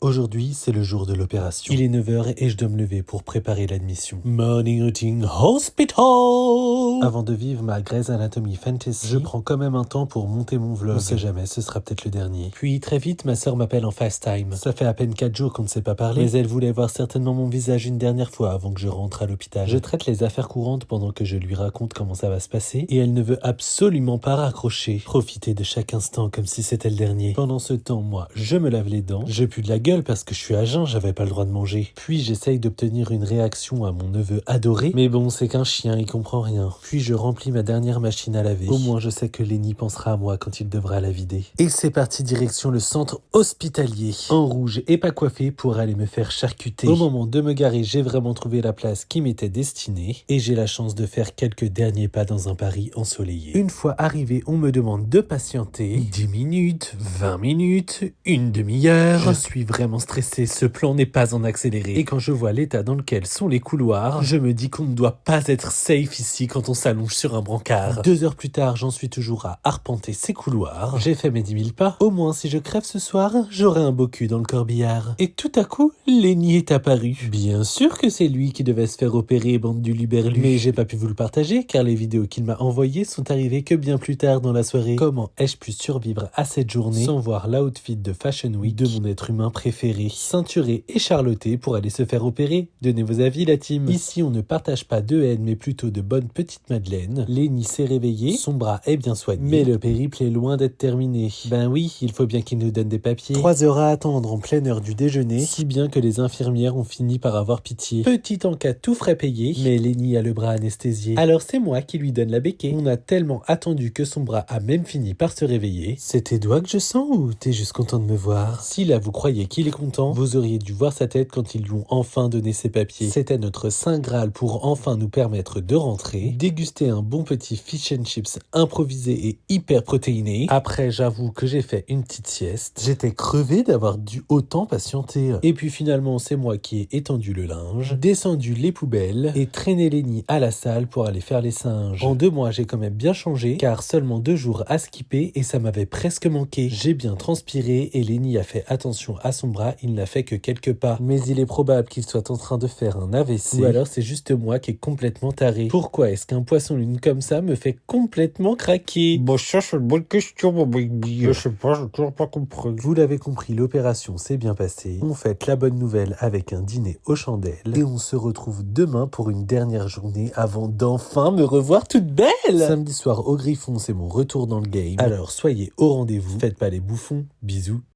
Aujourd'hui, c'est le jour de l'opération. Il est 9h et je dois me lever pour préparer l'admission. Morning routine hospital. Avant de vivre ma Grey's Anatomy Fantasy, je prends quand même un temps pour monter mon vlog. On sait jamais, ce sera peut-être le dernier. Puis très vite, ma sœur m'appelle en FaceTime. Ça fait à peine 4 jours qu'on ne s'est pas parlé, mais elle voulait voir certainement mon visage une dernière fois avant que je rentre à l'hôpital. Je traite les affaires courantes pendant que je lui raconte comment ça va se passer et elle ne veut absolument pas raccrocher. Profiter de chaque instant comme si c'était le dernier. Pendant ce temps, moi, je me lave les dents, je pue de la gueule parce que je suis à jeun, j'avais pas le droit de manger. Puis j'essaye d'obtenir une réaction à mon neveu adoré, mais bon, c'est qu'un chien, il comprend rien. Puis je remplis ma dernière machine à laver. Au moins, je sais que Lenny pensera à moi quand il devra la vider. Et c'est parti direction le centre hospitalier. En rouge et pas coiffé pour aller me faire charcuter. Au moment de me garer, j'ai vraiment trouvé la place qui m'était destinée et j'ai la chance de faire quelques derniers pas dans un Paris ensoleillé. Une fois arrivé, on me demande de patienter 10 minutes, 20 minutes, une demi-heure. Je suis vraiment stressé, ce plan n'est pas en accéléré. Et quand je vois l'état dans lequel sont les couloirs, je me dis qu'on ne doit pas être safe ici quand on s'allonge sur un brancard. 2 heures plus tard, j'en suis toujours à arpenter ces couloirs. J'ai fait mes 10 000 pas. Au moins, si je crève ce soir, j'aurai un beau cul dans le corbillard. Et tout à coup, Lenny est apparu. Bien sûr que c'est lui qui devait se faire opérer, bande du luberlu. Mais j'ai pas pu vous le partager, car les vidéos qu'il m'a envoyées sont arrivées que bien plus tard dans la soirée. Comment ai-je pu survivre à cette journée sans voir l'outfit de Fashion Week de mon être humain préféré, ceinturé et charloté pour aller se faire opérer? Donnez vos avis, la team. Ici, on ne partage pas de haine, mais plutôt de bonnes petites madeleines. Lenny s'est réveillé, son bras est bien soigné, mais le périple est loin d'être terminé. Ben oui, il faut bien qu'il nous donne des papiers. 3 heures à attendre en pleine heure du déjeuner, si bien que les infirmières ont fini par avoir pitié. Petit encas tout frais payé, mais Lenny a le bras anesthésié. Alors c'est moi qui lui donne la béquille. On a tellement attendu que son bras a même fini par se réveiller. C'est tes doigts que je sens ou t'es juste content de me voir? Si là vous croyez qu'il est content, vous auriez dû voir sa tête quand ils lui ont enfin donné ses papiers. C'était notre saint graal pour enfin nous permettre de rentrer, déguster un bon petit fish and chips improvisé et hyper protéiné. Après, j'avoue que j'ai fait une petite sieste. J'étais crevé d'avoir dû autant patienter. Et puis finalement, c'est moi qui ai étendu le linge, descendu les poubelles et traîné Lenny à la salle pour aller faire les singes. En 2 mois, j'ai quand même bien changé, car seulement 2 jours à skipper et ça m'avait presque manqué. J'ai bien transpiré et Lenny a fait attention à son bras, il n'a fait que quelques pas. Mais il est probable qu'il soit en train de faire un AVC, ou alors c'est juste moi qui est complètement taré. Pourquoi est-ce qu'un poisson lune comme ça me fait complètement craquer? Bah ça c'est une bonne question mon baby. Je sais pas, j'ai toujours pas compris. Vous l'avez compris, l'opération s'est bien passée. On fête la bonne nouvelle avec un dîner aux chandelles et on se retrouve demain pour une dernière journée avant d'enfin me revoir toute belle. Samedi soir au Griffon, c'est mon retour dans le game. Alors soyez au rendez-vous, faites pas les bouffons, bisous.